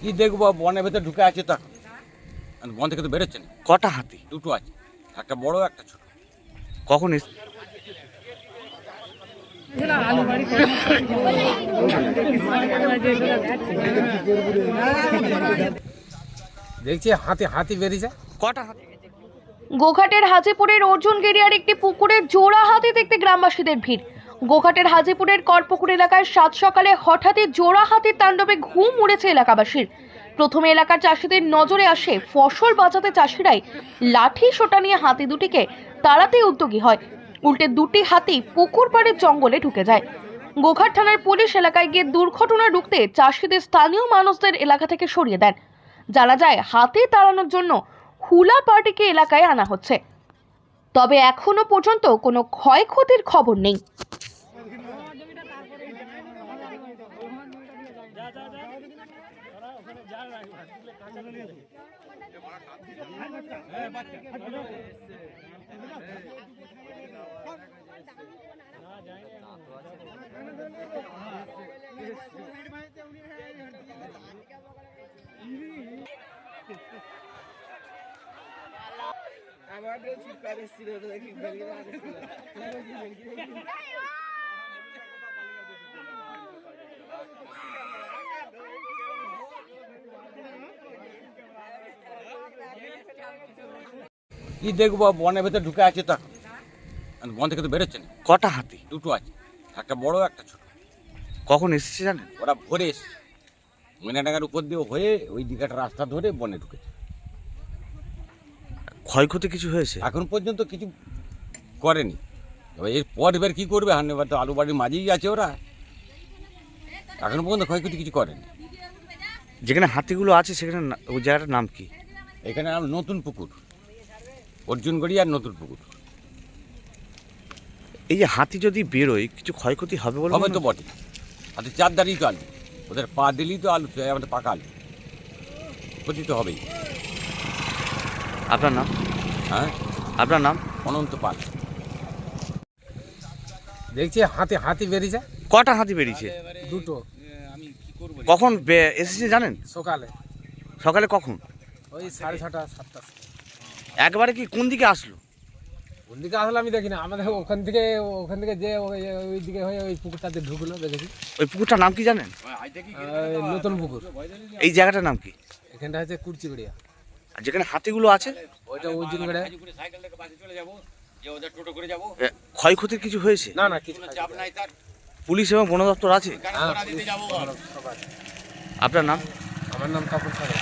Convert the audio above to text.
কি দেখবো, বনের ভেতরে ঢুকে আছে তো এখন। বন থেকে তো বেরোচ্ছে না। কটা হাতি? দুটো আছে, একটা বড় একটা ছোট। কখন দেখছি হাতি বেরিয়েছে। কটা হাতি? গোঘাটের হাজিপুরের অর্জুন গেরিয়ার একটি পুকুরে জোড়া হাতি দেখতে গ্রামবাসীদের ভিড়। গোঘাটের হাজিপুরের করপুকুর এলাকায় সাত সকালে হঠাৎই জোড়া হাতির তাণ্ডবে ঘুম উড়েছে এলাকাবাসীর। প্রথমে এলাকার চাষিদের নজরে আসে ফসল বাঁচাতে চাষিরাই লাঠি সোটা নিয়ে হাতি দুটিকে তাড়াতে উদ্যোগী হয়। উল্টে দুটি হাতি পুকুর পাড়ের জঙ্গলে ঢুকে যায়। গোঘাট থানার পুলিশ এলাকায় গিয়ে দুর্ঘটনা রুখতে চাষিদের স্থানীয় মানুষদের এলাকা থেকে সরিয়ে দেন। জানা যায় হাতি তাড়ানোর জন্য হুলা পার্টিকে এলাকায় আনা হচ্ছে, তবে এখনো পর্যন্ত কোনো ক্ষয়ক্ষতির খবর নেই। কি দেখবো, বনের ভেতরে ঢুকে আছে তো এখন। বন থেকে তো বেরোচ্ছে না। কটা হাতি? দুটো আছে, একটা বড় একটা ছোট। কখন এসেছে জানেন? ওরা ভোরে এসছে, ময়নাডাঙ্গার উপর দিয়ে হয়ে ওই দিকে একটা রাস্তা ধরে বনে ঢুকেছে। ক্ষয়ক্ষতি কিছু হয়েছে? এখন পর্যন্ত কিছু করেনি। এবার এরপর এবার কী করবে, এবার তো আলু বাড়ির মাঝেই আছে ওরা। এখন পর্যন্ত ক্ষয়ক্ষতি কিছু করেনি। যেখানে হাতিগুলো আছে সেখানে ওই জায়গাটার নাম কি? এখানে নতুন পুকুর, অর্জুনগড়ি আর নতুন পুকুর। এই যে হাতি যদি বেরোয় কিছু ক্ষয়ক্ষতি হবে বলে হবে তো বটে। হাতে চার দাঁড়িয়ে তো আলু, ওদের পা দিলেই তো আলু, আমাদের পাকা আলু, ক্ষতি তো হবেই। আপনার নাম? হ্যাঁ, আপনার নাম? অনন্ত পাল। দেখছি হাতি বেরিয়েছে। কটা হাতি বেরিয়েছে? দুটো। কখন এসেছে জানেন? সকালে। সকালে কখন? ওই 6:30 7টা। একবারে কি কোন দিকে আসলো? কোন দিকে আসলে আমি দেখি না, আমাদের ওখান থেকে যে ওই দিকে হয়ে ওই পুকুরটাতে ঢুকলো দেখেছি। ওই পুকুরটার নাম কি জানেন? নতুন পুকুর। এই জায়গাটার নাম কি? এখানটা হচ্ছে কুরচিগড়িয়া। আর যেখানে হাতিগুলো আছে ওইটা অর্জুনগড়িয়া। ক্ষয়ক্ষতির কিছু হয়েছে? না কিছু। পুলিশ এবং বন দপ্তর আছে? হ্যাঁ, আপনার নাম? আমার নাম তপন সাগর।